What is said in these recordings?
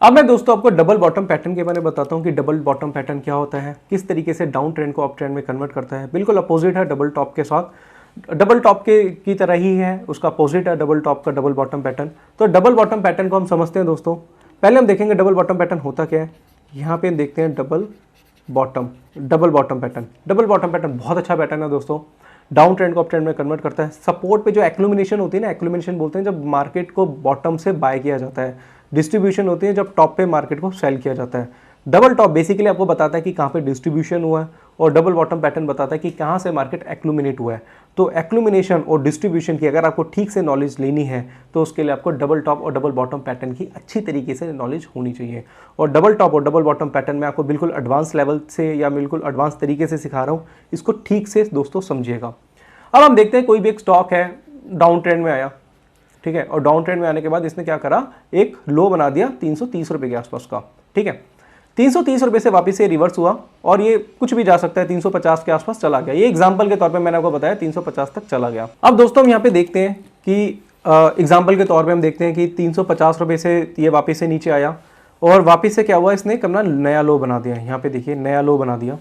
अब मैं दोस्तों आपको डबल बॉटम पैटर्न के बारे में बताता हूँ कि डबल बॉटम पैटर्न क्या होता है, किस तरीके से डाउन ट्रेंड को अप ट्रेंड में कन्वर्ट करता है। बिल्कुल अपोजिट है डबल टॉप के साथ, डबल टॉप के की तरह ही है, उसका अपोजिट है डबल टॉप का डबल बॉटम पैटर्न। तो डबल बॉटम पैटर्न को हम समझते हैं दोस्तों। पहले हम देखेंगे डबल बॉटम पैटर्न होता क्या है। यहाँ पे हम देखते हैं double bottom pattern. Double bottom pattern बहुत अच्छा पैटर्न है दोस्तों, डाउन ट्रेंड को अप ट्रेंड में कन्वर्ट करता है। सपोर्ट पे जो एक्लुमिनेशन होती है ना, एक्लुमिनेशन बोलते हैं जब मार्केट को बॉटम से बाय किया जाता है। डिस्ट्रीब्यूशन होती है जब टॉप पे मार्केट को सेल किया जाता है। डबल टॉप बेसिकली आपको बताता है कि कहाँ पे डिस्ट्रीब्यूशन हुआ है, और डबल बॉटम पैटर्न बताता है कि कहाँ से मार्केट एक्लुमिनेट हुआ है। तो एक्लुमिनेशन और डिस्ट्रीब्यूशन की अगर आपको ठीक से नॉलेज लेनी है तो उसके लिए आपको डबल टॉप और डबल बॉटम पैटर्न की अच्छी तरीके से नॉलेज होनी चाहिए। और डबल टॉप और डबल बॉटम पैटर्न में आपको बिल्कुल एडवांस लेवल से या बिल्कुल एडवांस तरीके से सिखा रहा हूँ, इसको ठीक से दोस्तों समझिएगा। अब हम देखते हैं कोई भी एक स्टॉक है, डाउन ट्रेंड में आया, ठीक है, और डाउन ट्रेंड में आने के बाद इसने क्या करा, एक लो बना दिया 330 रुपये के आसपास का, ठीक है। 330 रुपये से वापस से रिवर्स हुआ और ये कुछ भी जा सकता है, 350 के आसपास चला गया। ये एग्जांपल के तौर पे मैंने आपको बताया 350 तक चला गया। अब दोस्तों हम यहाँ पे देखते हैं कि एग्जांपल के तौर पे हम देखते हैं कि 350 रुपये से ये वापस से नीचे आया और वापस से क्या हुआ, इसने अपना नया लो बना दिया। यहाँ पे देखिए नया लो बना दिया।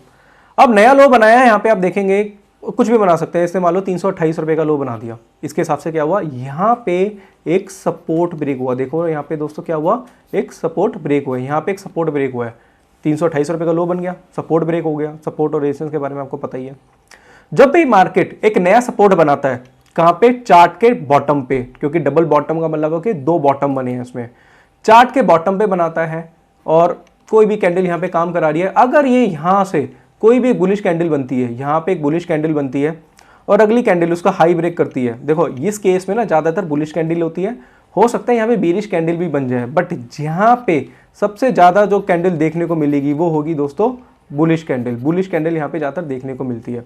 अब नया लो बनाया है, यहाँ पे आप देखेंगे कुछ भी बना सकते हैं। इसने मान लो 328 रुपये का लो बना दिया। इसके हिसाब से क्या हुआ, यहाँ पे एक सपोर्ट ब्रेक हुआ। देखो यहाँ पे दोस्तों क्या हुआ, एक सपोर्ट ब्रेक हुआ है। यहाँ पे एक सपोर्ट ब्रेक हुआ है, 328 रुपये का लो बन गया, सपोर्ट ब्रेक हो गया। सपोर्ट और रेजिस्टेंस के बारे में आपको पता ही है। जब भी मार्केट एक नया सपोर्ट बनाता है, कहाँ पे, चार्ट के बॉटम पे, क्योंकि डबल बॉटम का मतलब है कि दो बॉटम बने हैं इसमें, चार्ट के बॉटम पे बनाता है और कोई भी कैंडल यहाँ पे काम करा रही है। अगर ये यहाँ से कोई भी बुलिश कैंडल बनती है, यहाँ पे एक बुलिश कैंडल बनती है और अगली कैंडल उसका हाई ब्रेक करती है। देखो इस केस में ना ज़्यादातर बुलिश कैंडल होती है, हो सकता है यहाँ पे बेरिश कैंडल भी बन जाए, बट यहाँ पे सबसे ज़्यादा जो कैंडल देखने को मिलेगी वो होगी दोस्तों बुलिश कैंडल। बुलिश कैंडल यहाँ पे ज़्यादातर देखने को मिलती है।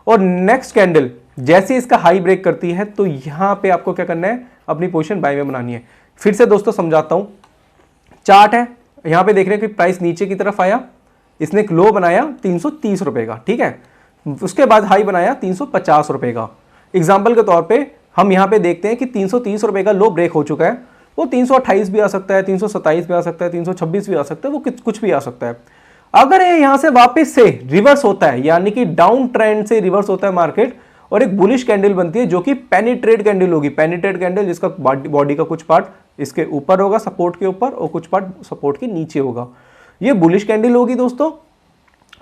और नेक्स्ट कैंडल जैसे इसका हाई ब्रेक करती है तो यहाँ पे आपको क्या करना है, अपनी पोजीशन बाय में बनानी है। फिर से दोस्तों समझाता हूँ। चार्ट है, यहाँ पे देख रहे हैं कि प्राइस नीचे की तरफ आया, इसने एक लो बनाया 330 रुपये का, ठीक है। उसके बाद हाई बनाया 350 रुपये का। एग्जाम्पल के तौर पे हम यहाँ पे देखते हैं कि 330 रुपये का लो ब्रेक हो चुका है। वो 328 भी आ सकता है, 327 भी आ सकता है, 326 भी आ सकता है, वो कुछ भी आ सकता है। अगर ये यहाँ से वापस से रिवर्स होता है, यानी कि डाउन ट्रेंड से रिवर्स होता है मार्केट और एक बुलिश कैंडल बनती है जो कि पेनिट्रेट कैंडल होगी। पेनिट्रेट कैंडल जिसका बॉडी का कुछ पार्ट इसके ऊपर होगा, सपोर्ट के ऊपर, और कुछ पार्ट सपोर्ट के नीचे होगा। ये बुलिश कैंडल होगी दोस्तों,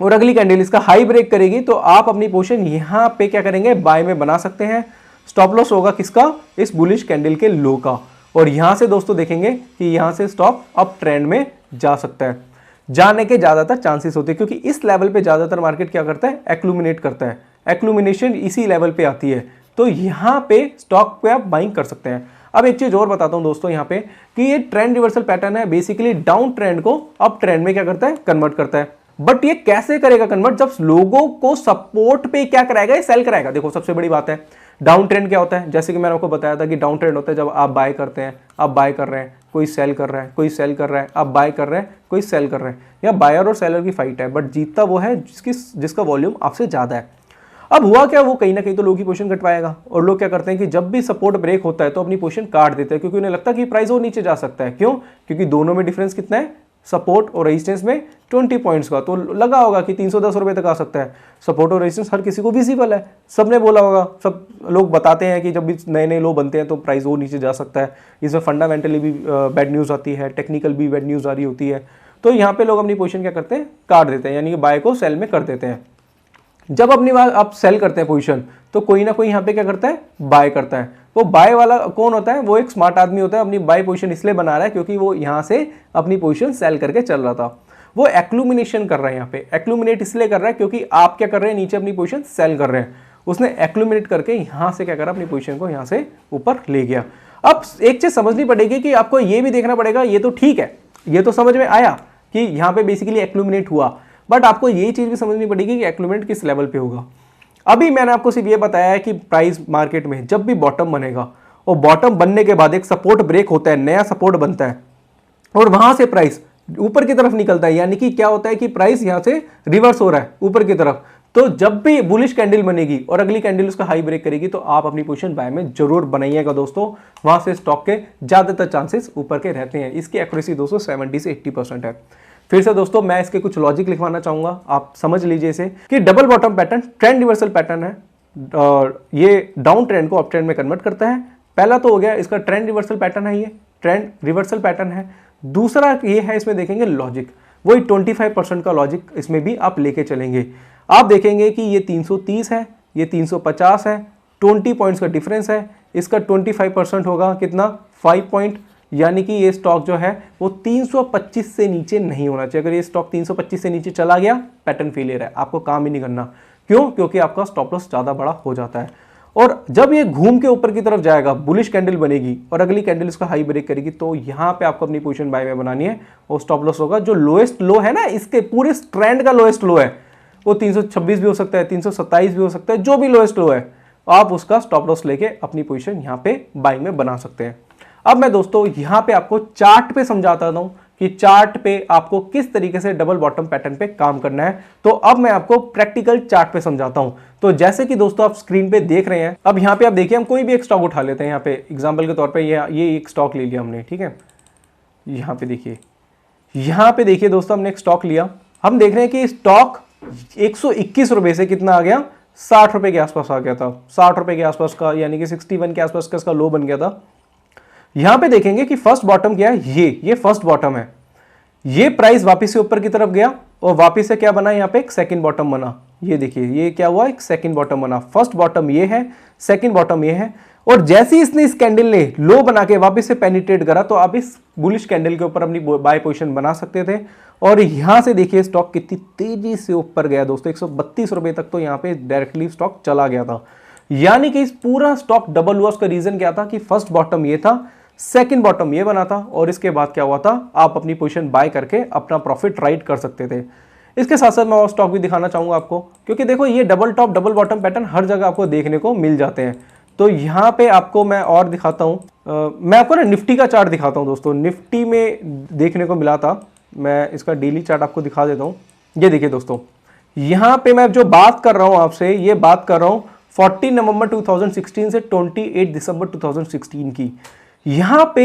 और अगली कैंडल इसका हाई ब्रेक करेगी तो आप अपनी पोजीशन यहां पे क्या करेंगे, बाय में बना सकते हैं। स्टॉप लॉस होगा किसका, इस बुलिश कैंडल के लो का। और यहां से दोस्तों देखेंगे कि यहां से स्टॉक अप ट्रेंड में जा सकता है, जाने के ज्यादातर चांसेस होते हैं, क्योंकि इस लेवल पे ज्यादातर मार्केट क्या करता है, एक्लुमिनेट करता है। एक्लुमिनेशन इसी लेवल पे आती है, तो यहां पे स्टॉक पे आप बाइंग कर सकते हैं। अब एक चीज और बताता हूं दोस्तों यहाँ पे कि ये ट्रेंड रिवर्सल पैटर्न है, बेसिकली डाउन ट्रेंड को अप ट्रेंड में क्या करता है, कन्वर्ट करता है। बट ये कैसे करेगा कन्वर्ट, जब लोगों को सपोर्ट पे क्या कराएगा, ये सेल कराएगा। देखो सबसे बड़ी बात है, डाउन ट्रेंड क्या होता है, जैसे कि मैंने आपको बताया था कि डाउन ट्रेंड होता है जब आप बाय करते हैं, आप बाय कर रहे हैं, कोई सेल कर रहा है, कोई सेल कर रहा है, आप बाय कर रहे हैं, कोई सेल कर रहे हैं, या बायर और सेलर की फाइट है, बट जीतता वो है जिसका वॉल्यूम आपसे ज्यादा है। अब हुआ क्या, वो कहीं ना कहीं तो लोगों की पोजीशन कटवाएगा, और लोग क्या करते हैं कि जब भी सपोर्ट ब्रेक होता है तो अपनी पोजीशन काट देते हैं, क्योंकि उन्हें लगता है कि प्राइस और नीचे जा सकता है। क्यों, क्योंकि दोनों में डिफरेंस कितना है, सपोर्ट और रेजिस्टेंस में 20 पॉइंट्स का। तो लगा होगा कि 310 रुपये तक आ सकता है। सपोर्ट और रेजिस्टेंस हर किसी को विजिबल है, सबने बोला होगा, सब लोग बताते हैं कि जब भी नए नए लो बनते हैं तो प्राइस और नीचे जा सकता है। इसमें फंडामेंटली भी बैड न्यूज़ आती है, टेक्निकल भी बैड न्यूज़ आ रही होती है। तो यहाँ पे लोग अपनी पोजीशन क्या करते हैं, काट देते हैं, यानी कि बाय को सेल में कर देते हैं। जब अपनी बात आप सेल करते हैं पोजीशन, तो कोई ना कोई यहाँ पे क्या करता है, बाय करता है। वो बाय वाला कौन होता है, वो एक स्मार्ट आदमी होता है। अपनी बाय पोजीशन इसलिए बना रहा है क्योंकि वो यहाँ से अपनी पोजीशन सेल करके चल रहा था। वो एक्लुमिनेशन कर रहा है, यहाँ पे एक्लुमिनेट इसलिए कर रहा है क्योंकि आप क्या कर रहे हैं, नीचे अपनी पोजीशन सेल कर रहे हैं। उसने एक्लुमिनेट करके यहाँ से क्या करा, अपनी पोजीशन को यहाँ से ऊपर ले गया। अब एक चीज समझनी पड़ेगी कि आपको ये भी देखना पड़ेगा, ये तो ठीक है, ये तो समझ में आया कि यहाँ पे बेसिकली एक्लुमिनेट हुआ, बट आपको ये चीज भी समझनी पड़ेगी कि एक्लुमिनेट किस लेवल पे होगा। अभी मैंने आपको सिर्फ ये बताया है कि प्राइस मार्केट में जब भी बॉटम बनेगा और बॉटम बनने के बाद एक सपोर्ट ब्रेक होता है, नया सपोर्ट बनता है और वहां से प्राइस ऊपर की तरफ निकलता है, यानी कि क्या होता है कि प्राइस यहां से रिवर्स हो रहा है ऊपर की तरफ, तो जब भी बुलिश कैंडल बनेगी और अगली कैंडल उसका हाई ब्रेक करेगी तो आप अपनी पोजीशन बाय में जरूर बनाइएगा दोस्तों, वहां से स्टॉक के ज्यादातर चांसेस ऊपर के रहते हैं। इसकी एक्यूरेसी दोस्तों 70 से 80% है। फिर से दोस्तों मैं इसके कुछ लॉजिक लिखवाना चाहूंगा, आप समझ लीजिए इसे कि double bottom pattern trend reversal pattern है और ये डाउन ट्रेंड को अप ट्रेंड में कन्वर्ट करता है। पहला तो हो गया इसका ट्रेंड रिवर्सल पैटर्न है, ये ट्रेंड रिवर्सल पैटर्न है। दूसरा ये है, इसमें देखेंगे लॉजिक, वही 25% का लॉजिक इसमें भी आप लेके चलेंगे। आप देखेंगे कि ये 330 है, ये 350 है, 20 पॉइंट्स का डिफरेंस है। इसका 25% होगा कितना, 5 पॉइंट, यानी कि ये स्टॉक जो है वो 325 से नीचे नहीं होना चाहिए। अगर ये स्टॉक 325 से नीचे चला गया पैटर्न फेलियर है, आपको काम ही नहीं करना। क्यों? क्योंकि आपका स्टॉप लॉस ज़्यादा बड़ा हो जाता है। और जब ये घूम के ऊपर की तरफ जाएगा, बुलिश कैंडल बनेगी और अगली कैंडल इसका हाई ब्रेक करेगी, तो यहाँ पे आपको अपनी पोजीशन बाय में बनानी है और स्टॉप लॉस होगा जो लोएस्ट लो है ना, इसके पूरे ट्रेंड का लोएस्ट लो है, वो 326 भी हो सकता है, 327 भी हो सकता है, जो भी लोएस्ट लो है आप उसका स्टॉप लॉस लेके अपनी पोजीशन यहाँ पे बाइंग में बना सकते हैं। अब मैं दोस्तों यहाँ पे आपको चार्ट पे समझाता हूं कि चार्ट पे आपको किस तरीके से डबल बॉटम पैटर्न पे काम करना है। तो अब मैं आपको प्रैक्टिकल चार्ट पे समझाता हूं। तो जैसे कि दोस्तों आप स्क्रीन पे देख रहे हैं, अब यहाँ पे आप देखिए, हम कोई भी एक स्टॉक उठा लेते हैं। यहाँ पे एग्जांपल के तौर पे ये एक स्टॉक ले लिया हमने, ठीक है। यहाँ पे देखिए दोस्तों, हमने एक स्टॉक लिया। हम देख रहे हैं कि स्टॉक 121 रुपए से कितना आ गया, 60 रुपए के आसपास आ गया था, 60 रुपए के आसपास का, यानी कि 61 के आसपास का इसका लो बन गया था। यहां पे देखेंगे कि फर्स्ट बॉटम क्या है, ये फर्स्ट बॉटम है। ये प्राइस वापस से ऊपर की तरफ गया और वापस से क्या बना, यहां पे एक सेकंड बॉटम बना। ये देखिए ये क्या हुआ, एक सेकंड बॉटम बना। फर्स्ट बॉटम ये है, सेकंड बॉटम ये है। और जैसे ही इसने इस कैंडल ने लो बना के वापस से पेनिट्रेट करा, तो आप इस बुलिश कैंडल के ऊपर अपनी बाय पोजीशन बना सकते थे। और यहां से देखिए स्टॉक कितनी तेजी से ऊपर गया दोस्तों, 132 रुपए तक तो यहां पे डायरेक्टली स्टॉक चला गया था। यानी कि इस पूरा स्टॉक डबल हुआ। उसका रीजन क्या था कि फर्स्ट बॉटम ये था, सेकंड बॉटम ये बना था, और इसके बाद क्या हुआ था, आप अपनी पोजीशन बाय करके अपना प्रॉफिट राइट कर सकते थे। इसके साथ साथ मैं और स्टॉक भी दिखाना चाहूंगा आपको, क्योंकि देखो ये double top double bottom pattern हर जगह आपको देखने को मिल जाते हैं। तो यहाँ पे आपको मैं और दिखाता हूँ, मैं आपको ना निफ्टी का चार्ट दिखाता हूँ दोस्तों। निफ्टी में देखने को मिला था, मैं इसका डेली चार्ट आपको दिखा देता हूँ। ये देखिए दोस्तों, यहाँ पे मैं जो बात कर रहा हूँ आपसे, ये बात कर रहा हूँ 14 नवंबर 2016 से 28 दिसंबर 2016 की। यहाँ पे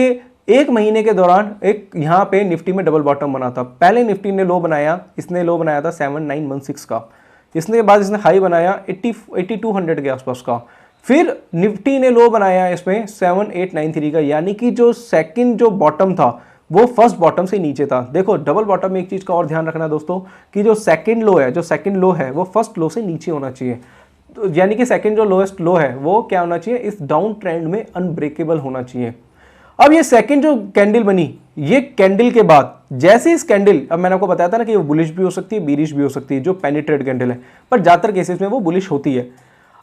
एक महीने के दौरान एक यहाँ पे निफ्टी में डबल बॉटम बना था। पहले निफ्टी ने लो बनाया, इसने लो बनाया था 7916 का, इसने बाद इसने हाई बनाया 8200 के आसपास का। फिर निफ्टी ने लो बनाया इसमें 7893 का, यानी कि जो सेकंड जो बॉटम था वो फर्स्ट बॉटम से नीचे था। देखो डबल बॉटम में एक चीज का और ध्यान रखना दोस्तों कि जो सेकंड लो है वो फर्स्ट लो से नीचे होना चाहिए। तो यानी कि सेकंड जो लोएस्ट लो है वो क्या होना चाहिए, इस डाउन ट्रेंड में अनब्रेकेबल होना चाहिए। अब ये सेकंड जो कैंडल बनी, ये कैंडल के बाद जैसे इस कैंडल, अब मैंने आपको बताया था ना कि वो बुलिश भी हो सकती है, बीरिश भी हो सकती है, जो पेनिट्रेट कैंडल है, पर ज्यादातर केसेस में वो बुलिश होती है।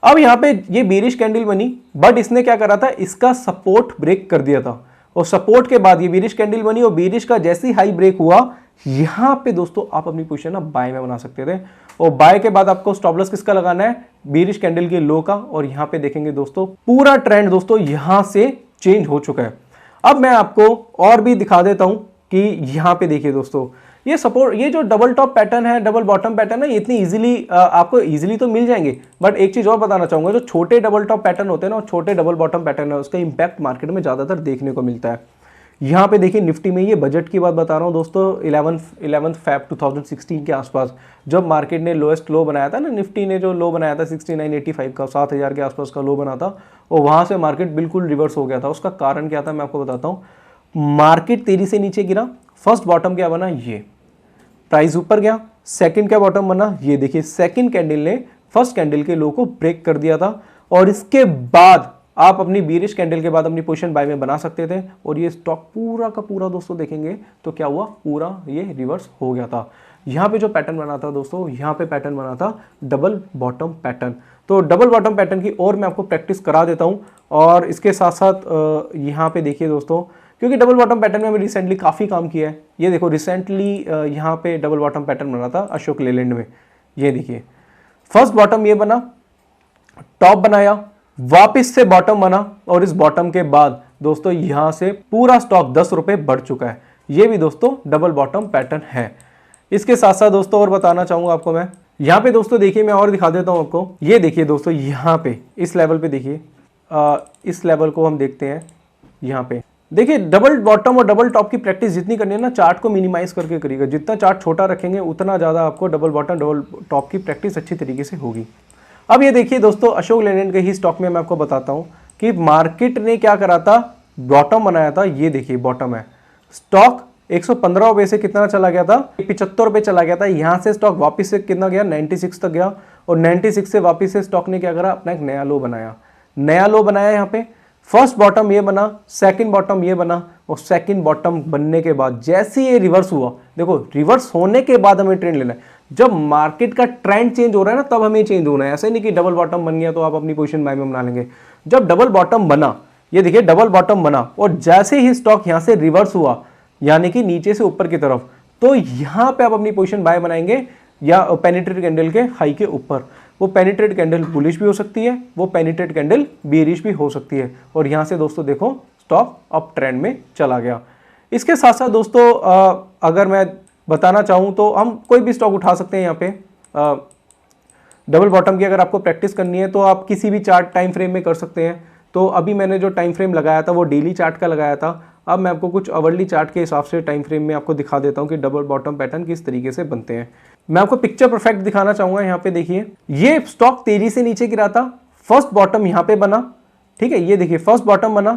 अब यहाँ पे ये बीरिश कैंडल बनी, बट इसने क्या करा था, इसका सपोर्ट ब्रेक कर दिया था, और सपोर्ट के बाद ये बीरिश कैंडल बनी, और बीरिश का जैसे ही हाई ब्रेक हुआ, यहाँ पे दोस्तों आप अपनी पोजीशन ना बाय में बना सकते थे। और बाय के बाद आपको स्टॉप लॉस किसका लगाना है, बीरिश कैंडल के लो का। और यहाँ पे देखेंगे दोस्तों पूरा ट्रेंड दोस्तों यहाँ से चेंज हो चुका है। अब मैं आपको और भी दिखा देता हूं कि यहाँ पे देखिए दोस्तों, ये सपोर्ट, ये जो डबल टॉप पैटर्न है, डबल बॉटम पैटर्न है, ये इतनी इजीली आपको इजीली तो मिल जाएंगे। बट एक चीज और बताना चाहूंगा, जो छोटे डबल टॉप पैटर्न होते हैं ना और छोटे डबल बॉटम पैटर्न है, उसका इंपैक्ट मार्केट में ज्यादातर देखने को मिलता है। यहाँ पे देखिए निफ्टी में, ये बजट की बात बता रहा हूँ दोस्तों, 11 फेब 2016 के आसपास जब मार्केट ने लोएस्ट लो बनाया था ना, निफ्टी ने जो लो बनाया था 6985 का, 7000 के आसपास का लो बना था, और वहां से मार्केट बिल्कुल रिवर्स हो गया था। उसका कारण क्या था मैं आपको बताता हूँ। मार्केट तेजी से नीचे गिरा, फर्स्ट बॉटम क्या बना, ये प्राइस ऊपर गया, सेकंड क्या बॉटम बना, ये देखिए सेकंड कैंडल ने फर्स्ट कैंडल के लो को ब्रेक कर दिया था, और इसके बाद आप अपनी बीरिश कैंडल के बाद अपनी पोजीशन बाय में बना सकते थे। और ये स्टॉक पूरा का पूरा दोस्तों देखेंगे तो क्या हुआ, पूरा ये रिवर्स हो गया था। यहाँ पे जो पैटर्न बना था दोस्तों, यहाँ पे पैटर्न बना था डबल बॉटम पैटर्न। तो डबल बॉटम पैटर्न की और मैं आपको प्रैक्टिस करा देता हूँ। और इसके साथ साथ यहाँ पे देखिए दोस्तों, क्योंकि डबल बॉटम पैटर्न में मैंने रिसेंटली काफ़ी काम किया है। ये देखो रिसेंटली यहाँ पे डबल बॉटम पैटर्न बना था अशोक लेलैंड में। ये देखिए फर्स्ट बॉटम ये बना, टॉप बनाया, वापस से बॉटम बना, और इस बॉटम के बाद दोस्तों यहां से पूरा स्टॉक 10 रुपए बढ़ चुका है। ये भी दोस्तों डबल बॉटम पैटर्न है। इसके साथ साथ दोस्तों और बताना चाहूंगा आपको मैं यहाँ पे दोस्तों देखिए, मैं और दिखा देता हूँ आपको। ये देखिए दोस्तों, यहाँ पे इस लेवल पे देखिए, इस लेवल को हम देखते हैं। यहाँ पे देखिए, डबल बॉटम और डबल टॉप की प्रैक्टिस जितनी करनी है ना, चार्ट को मिनिमाइज करके करिएगा। जितना चार्ट छोटा रखेंगे उतना ज़्यादा आपको डबल बॉटम डबल टॉप की प्रैक्टिस अच्छी तरीके से होगी। अब ये देखिए दोस्तों, अशोक लेलैंड के ही स्टॉक में मैं आपको बताता हूँ कि मार्केट ने क्या करा था, बॉटम बनाया था। ये देखिए बॉटम है, स्टॉक 115 रुपये से कितना चला गया था, 75 रुपये चला गया था। यहाँ से स्टॉक वापस से कितना गया, 96 तक गया, और 96 से वापस से स्टॉक ने क्या करा, अपना एक नया लो बनाया। नया लो बनाया यहाँ पे, फर्स्ट बॉटम ये बना, सेकंड बॉटम ये बना, और सेकंड बॉटम बनने के बाद जैसे ये रिवर्स हुआ, देखो रिवर्स होने के बाद हमें ट्रेंड लेना है। जब मार्केट का ट्रेंड चेंज हो रहा है ना, तब हमें चेंज होना है। ऐसे नहीं कि डबल बॉटम बन गया तो आप अपनी पोजीशन बाय में बना लेंगे। जब डबल बॉटम बना, ये देखिए डबल बॉटम बना, और जैसे ही स्टॉक यहां से रिवर्स हुआ, यानी कि नीचे से ऊपर की तरफ, तो यहां पे आप अपनी पोजीशन बाय बनाएंगे, या पेनिट्रेट कैंडल के हाई के ऊपर। वो पेनिट्रेट कैंडल बुलिश भी हो सकती है, वो पेनिट्रेट कैंडल बेरिश भी हो सकती है। और यहां से दोस्तों देखो स्टॉक अप ट्रेंड में चला गया। इसके साथ साथ दोस्तों अगर मैं बताना चाहूं तो हम कोई भी स्टॉक उठा सकते हैं। यहाँ पे डबल बॉटम की अगर आपको प्रैक्टिस करनी है तो आप किसी भी चार्ट टाइम फ्रेम में कर सकते हैं। तो अभी मैंने जो टाइम फ्रेम लगाया था वो डेली चार्ट का लगाया था। अब मैं आपको कुछ आवरली चार्ट के हिसाब से टाइम फ्रेम में आपको दिखा देता हूं कि डबल बॉटम पैटर्न किस तरीके से बनते हैं। मैं आपको पिक्चर परफेक्ट दिखाना चाहूंगा। यहाँ पे देखिए, ये स्टॉक तेजी से नीचे गिरा था, फर्स्ट बॉटम यहाँ पे बना, ठीक है। ये देखिए फर्स्ट बॉटम बना,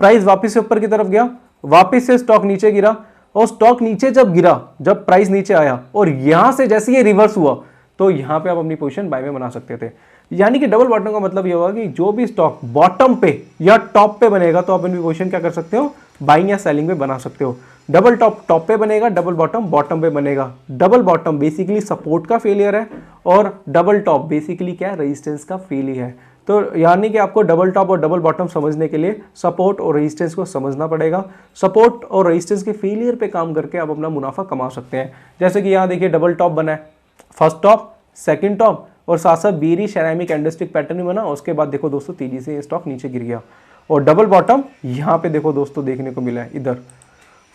प्राइस वापस से ऊपर की तरफ गया, वापस से स्टॉक नीचे गिरा, और स्टॉक नीचे जब गिरा, जब प्राइस नीचे आया और यहां से जैसे ये रिवर्स हुआ, तो यहां पे आप अपनी पोजीशन बाय में बना सकते थे। यानी कि डबल बॉटम का मतलब ये होगा कि जो भी स्टॉक बॉटम पे या टॉप पे बनेगा तो आप अपनी पोजीशन क्या कर सकते हो, बाइंग या सेलिंग में बना सकते हो। डबल टॉप टॉप पे बनेगा, डबल बॉटम बॉटम पे बनेगा। डबल बॉटम बेसिकली सपोर्ट का फेलियर है, और डबल टॉप बेसिकली क्या है, रेजिस्टेंस का फेलियर है। तो यानी कि आपको डबल टॉप और डबल बॉटम समझने के लिए सपोर्ट और रेजिस्टेंस को समझना पड़ेगा। सपोर्ट और रेजिस्टेंस के फेलियर पे काम करके आप अपना मुनाफा कमा सकते हैं। जैसे कि यहाँ देखिए डबल टॉप बना है, फर्स्ट टॉप, सेकंड टॉप, और साथ साथ बेरिश सेरेमिक कैंडलस्टिक पैटर्न भी बना। उसके बाद देखो दोस्तों तेजी से स्टॉक नीचे गिर गया, और डबल बॉटम यहाँ पे देखो दोस्तों देखने को मिला है। इधर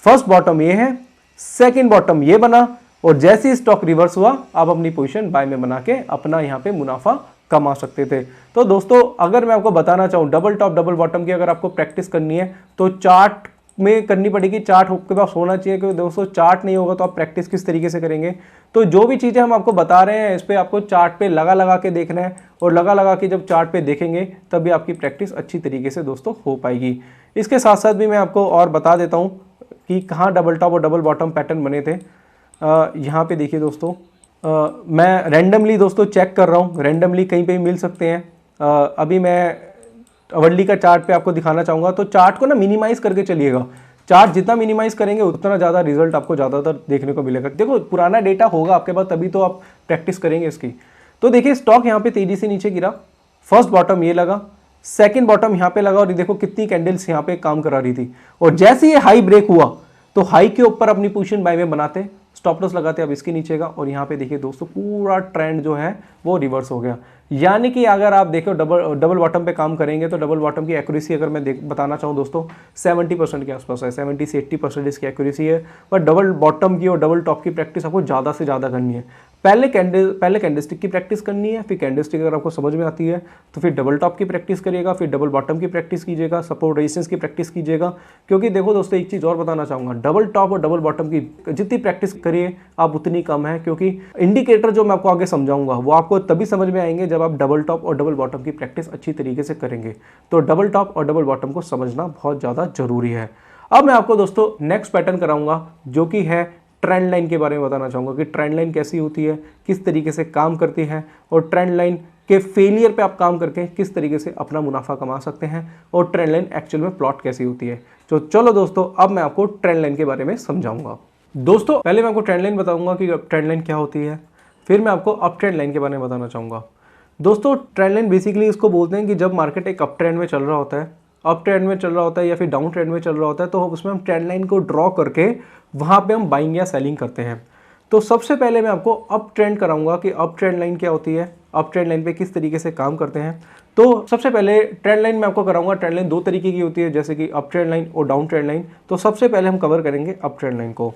फर्स्ट बॉटम ये है, सेकंड बॉटम ये बना, और जैसे ही स्टॉक रिवर्स हुआ आप अपनी पोजीशन बाय में बना के अपना यहाँ पे मुनाफा कमा सकते थे। तो दोस्तों अगर मैं आपको बताना चाहूँ डबल टॉप डबल बॉटम की अगर आपको प्रैक्टिस करनी है तो चार्ट में करनी पड़ेगी। चार्ट आपके पास होना चाहिए, क्योंकि दोस्तों चार्ट नहीं होगा तो आप प्रैक्टिस किस तरीके से करेंगे। तो जो भी चीज़ें हम आपको बता रहे हैं इस पर आपको चार्ट पे लगा लगा के देखना है, और लगा लगा के जब चार्ट पे देखेंगे तभी आपकी प्रैक्टिस अच्छी तरीके से दोस्तों हो पाएगी। इसके साथ साथ भी मैं आपको और बता देता हूँ कि कहाँ डबल टॉप और डबल बॉटम पैटर्न बने थे। यहाँ पे देखिए दोस्तों, मैं रैंडमली दोस्तों चेक कर रहा हूँ, रैंडमली कहीं पे मिल सकते हैं। अभी मैं अवर्ली का चार्ट पे आपको दिखाना चाहूँगा। तो चार्ट को ना मिनिमाइज करके चलिएगा। चार्ट जितना मिनिमाइज करेंगे उतना ज़्यादा रिजल्ट आपको ज़्यादातर देखने को मिलेगा। देखो पुराना डेटा होगा आपके पास, तभी तो आप प्रैक्टिस करेंगे इसकी। तो देखिए स्टॉक यहाँ पे तेजी से नीचे गिरा, फर्स्ट बॉटम ये लगा, सेकंड बॉटम यहाँ पे लगा, और देखो कितनी कैंडल्स यहाँ पे काम करा रही थी। और जैसे ये हाई ब्रेक हुआ तो हाई के ऊपर अपनी पोजीशन बाय में बनाते, स्टॉप लॉस लगाते अब इसके नीचे का, और यहाँ पे देखिए दोस्तों पूरा ट्रेंड जो है वो रिवर्स हो गया। यानी कि अगर आप देखो डबल बॉटम पे काम करेंगे तो डबल बॉटम की एक्यूरेसी अगर मैं बताना चाहूँ दोस्तों 70% के आसपास है, 70 से 80% इसकी एक्यूरेसी है। पर डबल बॉटम की और डबल टॉप की प्रैक्टिस आपको ज़्यादा से ज़्यादा करनी है। पहले कैंडलस्टिक की प्रैक्टिस करनी है, फिर कैंडलस्टिक अगर आपको समझ में आती है तो फिर डबल टॉप की प्रैक्टिस करिएगा, फिर डबल बॉटम की प्रैक्टिस कीजिएगा, सपोर्ट रेजिस्टेंस की प्रैक्टिस कीजिएगा। क्योंकि देखो दोस्तों एक चीज़ और बताना चाहूँगा, डबल टॉप और डबल बॉटम की जितनी प्रैक्टिस करिए आप उतनी कम है। क्योंकि इंडिकेटर जो मैं आपको आगे समझाऊंगा वो आपको तभी समझ में आएंगे जब आप डबल टॉप और डबल बॉटम की प्रैक्टिस अच्छी तरीके से करेंगे। तो डबल टॉप और डबल बॉटम को समझना बहुत ज़्यादा जरूरी है। अब मैं आपको दोस्तों नेक्स्ट पैटर्न कराऊंगा जो कि है ट्रेंड लाइन के बारे में बताना चाहूँगा कि ट्रेंड लाइन कैसी होती है, किस तरीके से काम करती है, और ट्रेंड लाइन के फेलियर पे आप काम करके किस तरीके से अपना मुनाफा कमा सकते हैं, और ट्रेंड लाइन एक्चुअल में प्लॉट कैसी होती है। तो चलो दोस्तों अब मैं आपको ट्रेंड लाइन के बारे में समझाऊंगा। दोस्तों पहले मैं आपको ट्रेंड लाइन बताऊंगा कि ट्रेंड लाइन क्या होती है, फिर मैं आपको अप ट्रेंड लाइन के बारे में बताना चाहूँगा। दोस्तों ट्रेंड लाइन बेसिकली इसको बोलते हैं कि जब मार्केट एक अप ट्रेंड में चल रहा होता है, अप ट्रेंड में चल रहा होता है या फिर डाउन ट्रेंड में चल रहा होता है, तो उसमें हम ट्रेंड लाइन को ड्रॉ करके वहाँ पे हम बाइंग या सेलिंग करते हैं। तो सबसे पहले मैं आपको अप ट्रेंड कराऊंगा कि अप ट्रेंड लाइन क्या होती है, अप ट्रेंड लाइन पे किस तरीके से काम करते हैं। तो सबसे पहले ट्रेंड लाइन मैं आपको कराऊंगा। ट्रेंड लाइन दो तरीके की होती है, जैसे कि अप ट्रेंड लाइन और डाउन ट्रेंड लाइन। तो सबसे पहले हम कवर करेंगे अप ट्रेंड लाइन को।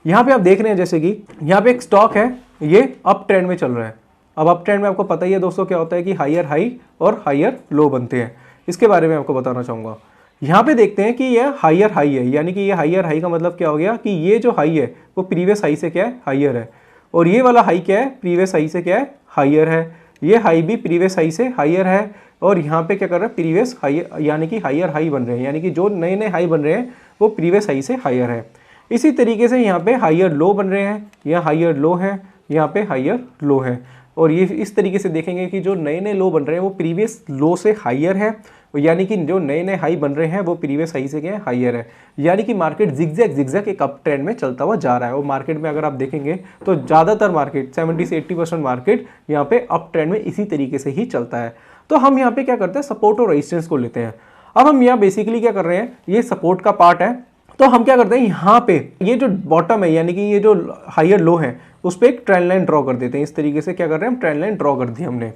यहाँ पे आप देख रहे हैं जैसे कि यहाँ पे एक स्टॉक है, ये अप ट्रेंड में चल रहा है। अब अप ट्रेंड में आपको पता ही है दोस्तों क्या होता है कि हायर हाई और हायर लो बनते हैं। इसके बारे में आपको बताना चाहूँगा। यहाँ पे देखते हैं कि यह हायर हाई है, यानी कि ये हायर हाई का मतलब क्या हो गया कि ये जो हाई है वो प्रीवियस हाई से क्या है, हायर है। और ये वाला हाई क्या है, प्रीवियस हाई से क्या है, हायर है। ये हाई भी प्रीवियस हाई से हायर है। और यहाँ पे क्या कर रहा है, प्रीवियस हाई, यानी कि हायर हाई बन रहे हैं, यानी कि जो नए नए हाई बन रहे हैं वो प्रीवियस हाई से हायर है। इसी तरीके से यहाँ पे हायर लो बन रहे हैं, यहाँ हायर लो है, यहाँ पे हायर लो है। और ये इस तरीके से देखेंगे कि जो नए नए लो बन रहे हैं वो प्रीवियस लो से हायर है, यानी कि जो नए नए हाई बन रहे हैं वो प्रीवियस हाई से क्या है, हायर है। यानी कि मार्केट जिगजैग एक अप ट्रेंड में चलता हुआ जा रहा है। और मार्केट में अगर आप देखेंगे तो ज़्यादातर मार्केट 70 से 80% मार्केट यहाँ पे अप ट्रेंड में इसी तरीके से ही चलता है। तो हम यहाँ पे क्या करते हैं, सपोर्ट और रेजिस्टेंस को लेते हैं। अब हम यहाँ बेसिकली क्या कर रहे हैं, ये सपोर्ट का पार्ट है, तो हम क्या करते हैं यहाँ पे ये जो बॉटम है, यानी कि ये जो हायर लो है उस पर एक ट्रेंड लाइन ड्रॉ कर देते हैं। इस तरीके से क्या कर रहे हैं, हम ट्रेंड लाइन ड्रॉ कर दी हमने।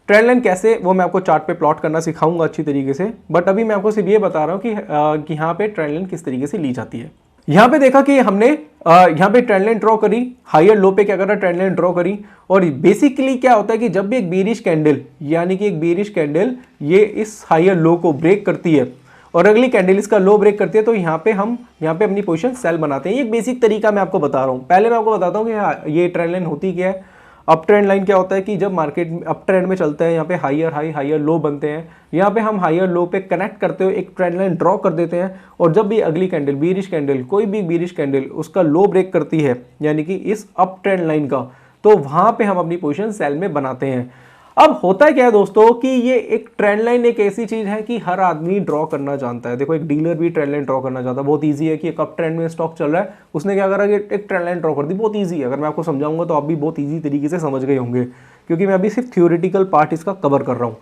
ट्रेंड लाइन कैसे, वो मैं आपको चार्ट पे प्लॉट करना सिखाऊंगा अच्छी तरीके से, बट अभी मैं आपको सिर्फ ये बता रहा हूँ कि यहाँ पे ट्रेंड लाइन किस तरीके से ली जाती है। यहाँ पे देखा कि हमने यहाँ पे ट्रेंड लाइन ड्रॉ करी, हायर लो पे क्या करा, ट्रेंड लाइन ड्रॉ करी। और बेसिकली क्या होता है कि जब भी एक बेरिश कैंडल, यानी कि एक बेरिश कैंडल ये इस हायर लो को ब्रेक करती है और अगली कैंडल इसका लो ब्रेक करती है, तो यहाँ पे हम अपनी पोजीशन सेल बनाते हैं। ये एक बेसिक तरीका मैं आपको बता रहा हूँ। पहले मैं आपको बताता हूँ कि ये ट्रेंड लाइन होती क्या है। अप ट्रेंड लाइन क्या होता है कि जब मार्केट अप ट्रेंड में चलता है, यहाँ पे हायर हाई हायर लो बनते हैं, यहाँ पे हम हायर लो पे कनेक्ट करते हुए एक ट्रेंड लाइन ड्रॉ कर देते हैं। और जब भी अगली कैंडल, बीरिश कैंडल, कोई भी बीरिश कैंडल उसका लो ब्रेक करती है, यानी कि इस अप ट्रेंड लाइन का, तो वहां पे हम अपनी पोजीशन सेल में बनाते हैं। अब होता क्या है दोस्तों कि ये एक ट्रेंड लाइन एक ऐसी चीज है कि हर आदमी ड्रॉ करना जानता है। देखो एक डीलर भी ट्रेंड लाइन ड्रॉ करना चाहता है, बहुत इजी है कि एक अप ट्रेंड में स्टॉक चल रहा है, उसने क्या करा कि एक ट्रेंड लाइन ड्रॉ कर दी, बहुत इजी है। अगर मैं आपको समझाऊंगा तो आप भी बहुत ईजी तरीके से समझ गए होंगे, क्योंकि मैं अभी सिर्फ थ्योरेटिकल पार्ट इसका कवर कर रहा हूँ।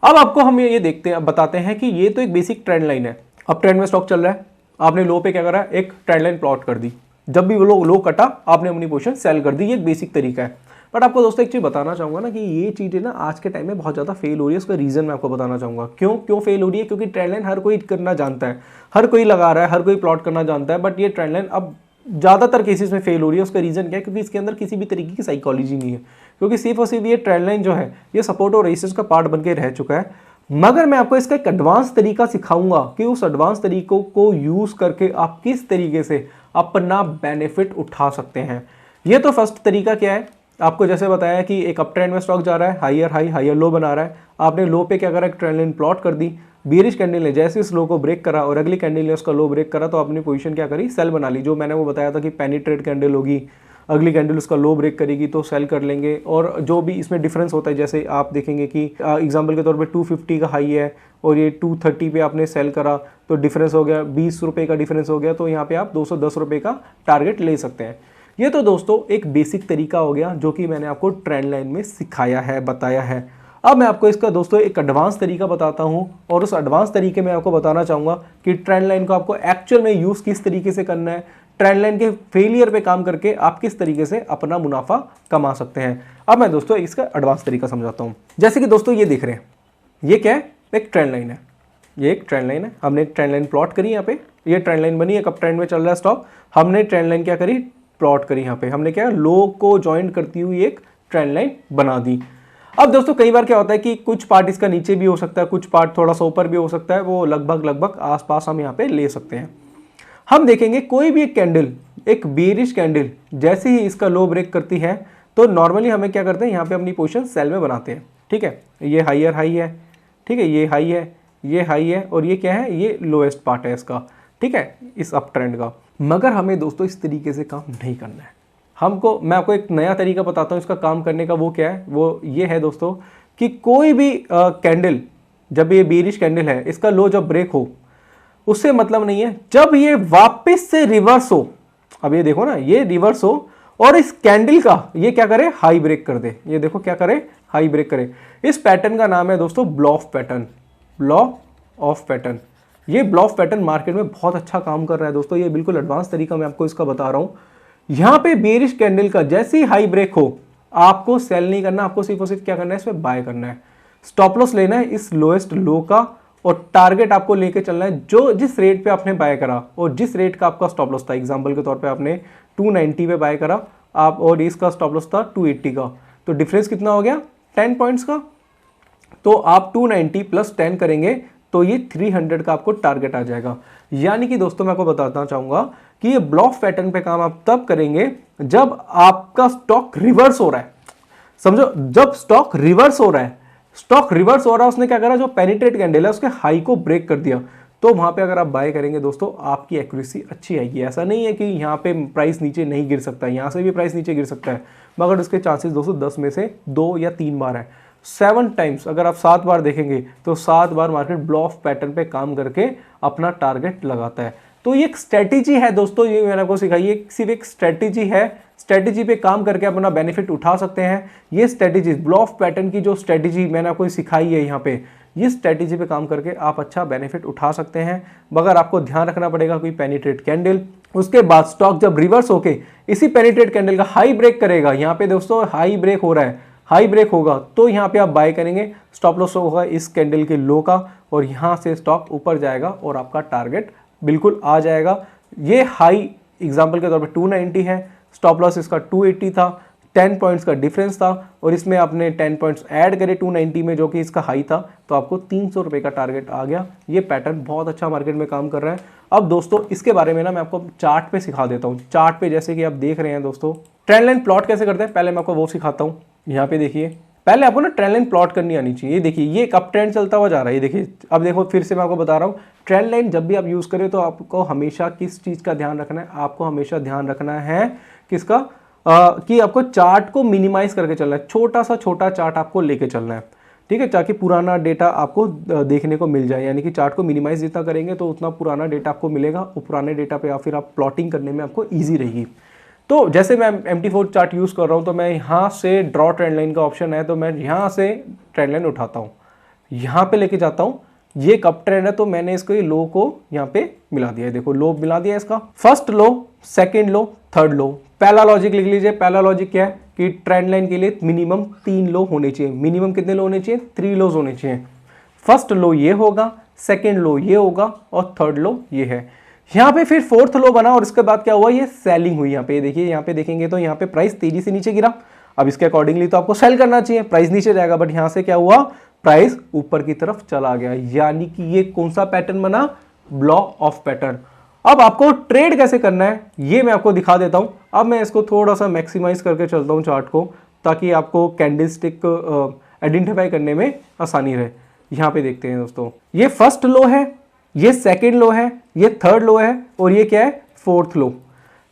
अब आपको हम ये देखते हैं, बताते हैं कि ये तो एक बेसिक ट्रेंड लाइन है। अप ट्रेंड में स्टॉक चल रहा है, आपने लो पे क्या करा, एक ट्रेंड लाइन प्लॉट कर दी, जब भी वो लो कटा आपने अपनी पोजीशन सेल कर दी। ये एक बेसिक तरीका है। बट आपको दोस्तों एक चीज बताना चाहूंगा ना कि ये चीजें ना आज के टाइम में बहुत ज्यादा फेल हो रही है। उसका रीजन मैं आपको बताना चाहूंगा क्यों फेल हो रही है। क्योंकि ट्रेंड लाइन हर कोई करना जानता है, हर कोई लगा रहा है, हर कोई प्लॉट करना जानता है, बट ये ट्रेंड लाइन अब ज्यादातर केसेस में फेल हो रही है। उसका रीजन क्या है, क्योंकि इसके अंदर किसी भी तरीके की साइकोलॉजी नहीं है। क्योंकि सिर्फ और सिर्फ ये ट्रेंड लाइन जो है ये सपोर्ट और रेजिस्टेंस का पार्ट बन के रह चुका है। मगर मैं आपको इसका एक एडवांस तरीका सिखाऊंगा कि उस एडवांस तरीकों को यूज करके आप किस तरीके से अपना बेनिफिट उठा सकते हैं। ये तो फर्स्ट तरीका क्या है, आपको जैसे बताया कि एक अप ट्रेंड में स्टॉक जा रहा है, हायर हाई हायर लो बना रहा है, आपने लो पे क्या करा, एक ट्रेंड लाइन प्लॉट कर दी। बीरिश कैंडल ने जैसे इस लो को ब्रेक करा और अगली कैंडल ने उसका लो ब्रेक करा, तो आपने पोजीशन क्या करी, सेल बना ली। जो मैंने वो बताया था कि पेनी ट्रेड कैंडल होगी, अगली कैंडल उसका लो ब्रेक करेगी तो सेल कर लेंगे। और जो भी इसमें डिफरेंस होता है, जैसे आप देखेंगे कि एग्जांपल के तौर पे 250 का हाई है और ये 230 पे आपने सेल करा, तो डिफरेंस हो गया 20 रुपये का डिफरेंस हो गया, तो यहाँ पे आप 210 रुपये का टारगेट ले सकते हैं। ये तो दोस्तों एक बेसिक तरीका हो गया जो कि मैंने आपको ट्रेंड लाइन में सिखाया है, बताया है। अब मैं आपको इसका दोस्तों एक एडवांस तरीका बताता हूं, और उस एडवांस तरीके में आपको बताना चाहूंगा कि ट्रेंड लाइन को आपको एक्चुअल में यूज किस तरीके से करना है, ट्रेंड लाइन के फेलियर पे काम करके आप किस तरीके से अपना मुनाफा कमा सकते हैं। अब मैं दोस्तों इसका एडवांस तरीका समझाता हूं। जैसे कि दोस्तों ये दिख रहे हैं, ये क्या है, एक ट्रेंड लाइन है, ये एक ट्रेंड लाइन है। हमने एक ट्रेंड लाइन प्लॉट करी, यहाँ पे ये ट्रेंड लाइन बनी, एक अप ट्रेंड में चल रहा है स्टॉक, हमने ट्रेंड लाइन क्या करी, प्लॉट करी। यहाँ पे हमने क्या, लो को ज्वाइन करती हुई एक ट्रेंड लाइन बना दी। अब दोस्तों कई बार क्या होता है कि कुछ पार्ट इसका नीचे भी हो सकता है, कुछ पार्ट थोड़ा सा ऊपर भी हो सकता है, वो लगभग आसपास हम यहाँ पे ले सकते हैं। हम देखेंगे कोई भी एक कैंडल, एक बेरिश कैंडल जैसे ही इसका लो ब्रेक करती है, तो नॉर्मली हमें क्या करते हैं, यहाँ पे अपनी पोजीशन सेल में बनाते हैं। ठीक है, ये हायर हाई है, ठीक है, ये हाई है, ये हाई है, और ये क्या है, ये लोएस्ट पार्ट है इसका, ठीक है, इस अप ट्रेंड का। मगर हमें दोस्तों इस तरीके से काम नहीं करना है। हमको, मैं आपको एक नया तरीका बताता हूँ इसका काम करने का। वो क्या है, वो ये है दोस्तों कि कोई भी कैंडल, जब ये बेरिश कैंडल है, इसका लो जब ब्रेक हो, उससे मतलब नहीं है, जब ये वापस से रिवर्स हो, अब ये देखो ना, ये रिवर्स हो और इस कैंडल का ये क्या करे, हाई ब्रेक कर दे। ये देखो क्या करे, हाई ब्रेक करे। इस पैटर्न का नाम है दोस्तों ब्लॉफ पैटर्न, ब्लॉ ऑफ पैटर्न। ये ब्लॉफ पैटर्न मार्केट में बहुत अच्छा काम कर रहा है दोस्तों। ये बिल्कुल एडवांस तरीका मैं आपको इसका बता रहा हूं। यहां पे बेरिश कैंडल का जैसे ही हाई ब्रेक हो, आपको सेल नहीं करना, आपको सिर्फ और सिर्फ क्या करना है, इसमें बाय करना है, स्टॉप लॉस लेना है इस लोएस्ट लो का, और टारगेट आपको लेके चलना है जो जिस रेट पे आपने बाय करा और जिस रेट का आपका स्टॉप लॉस था। एग्जांपल के तौर पे आपने 290 पे बाय करा, आप, और इसका स्टॉप लॉस था 280 का, तो डिफरेंस कितना हो गया 10 पॉइंट्स का। तो आप 290 प्लस 10 करेंगे तो ये 300 का आपको टारगेट आ जाएगा। यानी कि दोस्तों मैं आपको बताना चाहूंगा कि ये ब्लॉफ पैटर्न पे काम आप तब करेंगे जब आपका स्टॉक रिवर्स हो रहा है। समझो, जब स्टॉक रिवर्स हो रहा है, स्टॉक रिवर्स हो रहा है, उसने क्या करा, जो पेनिट्रेट कैंडल है उसके हाई को ब्रेक कर दिया, तो वहां पे अगर आप बाय करेंगे दोस्तों आपकी एक्यूरेसी अच्छी आएगी। ऐसा नहीं है कि यहाँ पे प्राइस नीचे नहीं गिर सकता, यहाँ से भी प्राइस नीचे गिर सकता है, मगर उसके चांसेस दोस्तों 10 में से 2 या 3 बार है। 7 टाइम्स, अगर आप 7 बार देखेंगे तो 7 बार मार्केट ब्लॉफ पैटर्न पे काम करके अपना टारगेट लगाता है। तो ये एक स्ट्रेटेजी है दोस्तों, ये मैंने आपको सिखाई है, सिर्फ एक स्ट्रेटेजी है, स्ट्रेटेजी पे काम करके अपना बेनिफिट उठा सकते हैं। ये स्ट्रेटेजी ब्लॉफ पैटर्न की जो स्ट्रेटेजी मैंने आपको सिखाई है यहाँ पे, ये स्ट्रेटेजी पे काम करके आप अच्छा बेनिफिट उठा सकते हैं। मगर आपको ध्यान रखना पड़ेगा कोई पेनिट्रेट कैंडल, उसके बाद स्टॉक जब रिवर्स होके इसी पेनिट्रेट कैंडल का हाई ब्रेक करेगा, यहाँ पे दोस्तों हाई ब्रेक हो रहा है, हाई ब्रेक होगा तो यहाँ पे आप बाय करेंगे, स्टॉप लॉस होगा इस कैंडल के लो का, और यहाँ से स्टॉक ऊपर जाएगा और आपका टारगेट बिल्कुल आ जाएगा। ये हाई एग्जांपल के तौर पे 290 है, स्टॉप लॉस इसका 280 था, 10 पॉइंट्स का डिफरेंस था, और इसमें आपने 10 पॉइंट्स ऐड करे 290 में जो कि इसका हाई था, तो आपको 300 रुपये का टारगेट आ गया। ये पैटर्न बहुत अच्छा मार्केट में काम कर रहा है। अब दोस्तों इसके बारे में ना मैं आपको चार्ट पे सिखा देता हूँ। चार्ट पे जैसे कि आप देख रहे हैं दोस्तों, ट्रेंड लाइन प्लॉट कैसे करते हैं पहले मैं आपको वो सिखाता हूँ। यहाँ पे देखिए, पहले आपको ना ट्रेंड लाइन प्लॉट करनी आनी चाहिए। देखिए ये एक अप ट्रेंड चलता हुआ जा रहा है, ये देखिए। अब देखो फिर से मैं आपको बता रहा हूँ, ट्रेंड लाइन जब भी आप यूज़ करें तो आपको हमेशा किस चीज़ का ध्यान रखना है, आपको हमेशा ध्यान रखना है किसका, कि आपको चार्ट को मिनिमाइज करके चलना है, छोटा सा छोटा चार्ट आपको लेके चलना है, ठीक है, ताकि पुराना डेटा आपको देखने को मिल जाए। यानी कि चार्ट को मिनिमाइज जितना करेंगे तो उतना पुराना डेटा आपको मिलेगा, और पुराने डेटा पे या फिर आप प्लॉटिंग करने में आपको ईजी रहेगी। तो जैसे मैं MT4 चार्ट यूज़ कर रहा हूँ, तो मैं यहाँ से ड्रॉ ट्रेंड लाइन का ऑप्शन है, तो मैं यहाँ से ट्रेंड लाइन उठाता हूँ, यहाँ पे लेके जाता हूँ। ये कप ट्रेंड है तो मैंने इसको ये लो को यहाँ पे मिला दिया है, देखो लो मिला दिया इसका, फर्स्ट लो, सेकेंड लो, थर्ड लो। पहला लॉजिक लिख लीजिए, पहला लॉजिक क्या है कि ट्रेंड लाइन के लिए मिनिमम 3 लो होने चाहिए। मिनिमम कितने लो होने चाहिए, 3 लोज होने चाहिए। फर्स्ट लो ये होगा, सेकेंड लो ये होगा, और थर्ड लो ये है। यहाँ पे फिर फोर्थ लो बना, और इसके बाद क्या हुआ, ये सेलिंग हुई। यहाँ पे देखिए, यहाँ पे देखेंगे तो यहाँ पे प्राइस तेजी से नीचे गिरा। अब इसके अकॉर्डिंगली तो आपको सेल करना चाहिए, प्राइस नीचे जाएगा, बट यहाँ से क्या हुआ, प्राइस ऊपर की तरफ चला गया। यानी कि ये कौन सा पैटर्न बना, ब्लॉक ऑफ पैटर्न। अब आपको ट्रेड कैसे करना है ये मैं आपको दिखा देता हूं। अब मैं इसको थोड़ा सा मैक्सिमाइज करके चलता हूं चार्ट को, ताकि आपको कैंडलस्टिक आइडेंटिफाई करने में आसानी रहे। यहाँ पे देखते हैं दोस्तों, ये फर्स्ट लो है, ये सेकेंड लो है, ये थर्ड लो है, और ये क्या है, फोर्थ लो।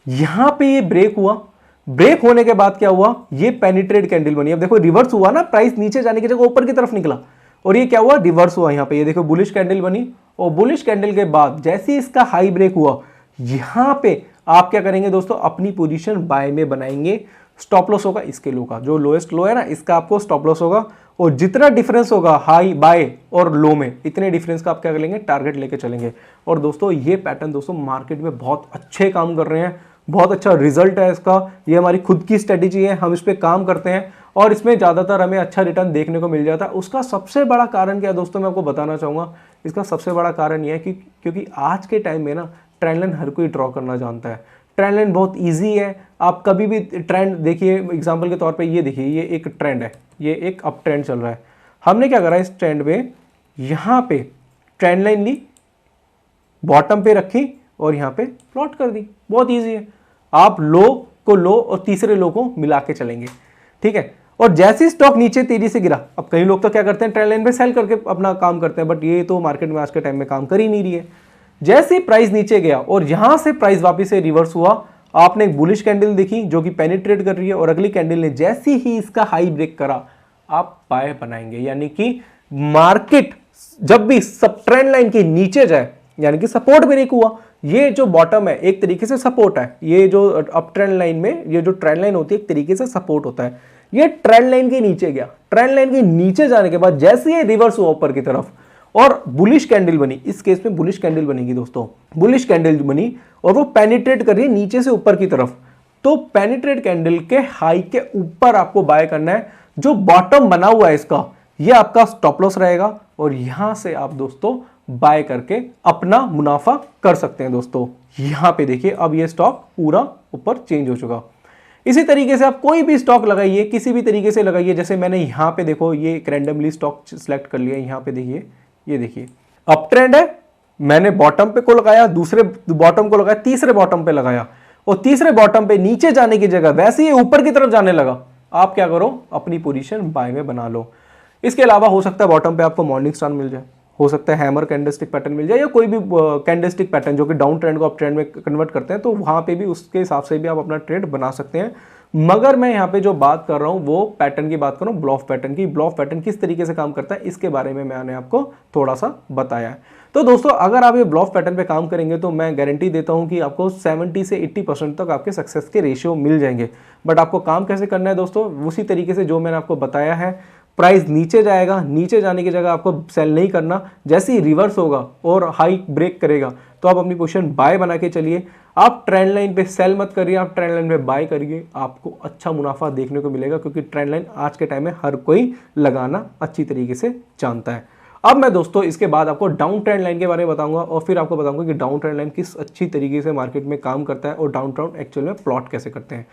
यहाँ पे ये ब्रेक हुआ, ब्रेक होने के बाद क्या हुआ, ये पेनिट्रेट कैंडल बनी। अब देखो रिवर्स हुआ ना, प्राइस नीचे जाने की जगह ऊपर की तरफ निकला, और ये क्या हुआ, रिवर्स हुआ। यहाँ पे ये देखो बुलिश कैंडल बनी, और बुलिश कैंडल के बाद जैसे ही इसका हाई ब्रेक हुआ, यहाँ पे आप क्या करेंगे दोस्तों, अपनी पोजीशन बाय में बनाएंगे। स्टॉप लॉस होगा इसके लो का, जो लोएस्ट लो है ना, इसका आपको स्टॉप लॉस होगा, और जितना डिफरेंस होगा हाई बाय और लो में, इतने डिफरेंस का आप क्या करेंगे, टारगेट लेके चलेंगे। और दोस्तों ये पैटर्न दोस्तों मार्केट में बहुत अच्छे काम कर रहे हैं, बहुत अच्छा रिजल्ट है इसका। ये हमारी खुद की स्ट्रेटेजी है, हम इस पर काम करते हैं, और इसमें ज़्यादातर हमें अच्छा रिटर्न देखने को मिल जाता है। उसका सबसे बड़ा कारण क्या है दोस्तों, मैं आपको बताना चाहूँगा। इसका सबसे बड़ा कारण यह है कि क्योंकि आज के टाइम में ना ट्रेंड लाइन हर कोई ड्रॉ करना जानता है। ट्रेंड लाइन बहुत ईजी है, आप कभी भी ट्रेंड देखिए। एग्जाम्पल के तौर पर ये देखिए, ये एक ट्रेंड है, ये एक अप ट्रेंड चल रहा है। हमने क्या करा, इस ट्रेंड में यहाँ पे ट्रेंड लाइन ली, बॉटम पे रखी, और यहाँ पे प्लॉट कर दी। बहुत ईजी है, आप लो को लो और तीसरे लो को मिला के चलेंगे, ठीक है। और जैसे स्टॉक नीचे तेजी से गिरा, अब कई लोग तो क्या करते हैं, ट्रेंड लाइन पे सेल करके अपना काम करते हैं, बट ये तो मार्केट में आज के टाइम में काम कर ही नहीं रही है। जैसे प्राइस नीचे गया और यहां से प्राइस वापस से रिवर्स हुआ, आपने एक बुलिश कैंडल देखी जो कि पेनिट्रेट कर रही है, और अगली कैंडल ने जैसे ही इसका हाई ब्रेक करा, आप बाय बनाएंगे। यानी कि मार्केट जब भी सब ट्रेंड लाइन के नीचे जाए, यानी कि सपोर्ट ब्रेक हुआ, ये जो बॉटम है एक तरीके से सपोर्ट है। ये जो अप ट्रेंड लाइन में ये जो ट्रेंड लाइन होती है एक तरीके से सपोर्ट होता है। ये ट्रेंड लाइन के नीचे गया, ट्रेंड लाइन के नीचे जाने के बाद जैसे ये रिवर्स हुआ ऊपर की तरफ और बुलिश कैंडल बनी, इस केस में बुलिश कैंडल बनेगी दोस्तों, बुलिश कैंडल बनी, और वो पेनिट्रेट कर रही है नीचे से ऊपर की तरफ। तो पेनिट्रेट कैंडल के हाई के ऊपर आपको बाय करना है। जो बॉटम बना हुआ है इसका, ये आपका स्टॉप लॉस रहेगा, और यहां से आप दोस्तों बाय करके अपना मुनाफा कर सकते हैं। दोस्तों यहां पे देखिए, अब ये स्टॉक पूरा ऊपर चेंज हो चुका। इसी तरीके से आप कोई भी स्टॉक लगाइए, किसी भी तरीके से लगाइए। जैसे मैंने यहाँ पे देखो ये एक रैंडमली स्टॉक सिलेक्ट कर लिया, यहाँ पे देखिए, ये देखिए अप ट्रेंड है, मैंने बॉटम पे को लगाया, दूसरे बॉटम को लगाया, तीसरे बॉटम पे लगाया, और तीसरे बॉटम पे नीचे जाने की जगह वैसे ही ऊपर की तरफ जाने लगा। आप क्या करो, अपनी पोजीशन बाय में बना लो। इसके अलावा हो सकता है बॉटम पे आपको मॉर्निंग स्टार मिल जाए, हो सकता है हैमर कैंडलस्टिक पैटर्न मिल जाए, या कोई भी कैंडलस्टिक पैटर्न जो कि डाउन ट्रेंड को अप ट्रेंड में कन्वर्ट करते हैं, तो वहां पे भी उसके हिसाब से भी आप अपना ट्रेड बना सकते हैं। मगर मैं यहाँ पे जो बात कर रहा हूँ वो पैटर्न की बात कर रहा हूँ, ब्लॉफ पैटर्न की। ब्लॉफ पैटर्न किस तरीके से काम करता है इसके बारे में मैंने आपको थोड़ा सा बताया है। तो दोस्तों अगर आप ये ब्लॉफ पैटर्न पे काम करेंगे तो मैं गारंटी देता हूँ कि आपको 70 से 80% तक आपके सक्सेस के रेशियो मिल जाएंगे। बट आपको काम कैसे करना है दोस्तों, उसी तरीके से जो मैंने आपको बताया है। प्राइस नीचे जाएगा, नीचे जाने की जगह आपको सेल नहीं करना, जैसे ही रिवर्स होगा और हाई ब्रेक करेगा तो आप अपनी पोजीशन बाय बना के चलिए। आप ट्रेंड लाइन पे सेल मत करिए, आप ट्रेंड लाइन पे बाय करिए, आपको अच्छा मुनाफा देखने को मिलेगा, क्योंकि ट्रेंड लाइन आज के टाइम में हर कोई लगाना अच्छी तरीके से जानता है। अब मैं दोस्तों इसके बाद आपको डाउन ट्रेंड लाइन के बारे में बताऊंगा, और फिर आपको बताऊंगा कि डाउन ट्रेंड लाइन किस अच्छी तरीके से मार्केट में काम करता है और डाउन ट्रेंड एक्चुअल में प्लॉट कैसे करते हैं।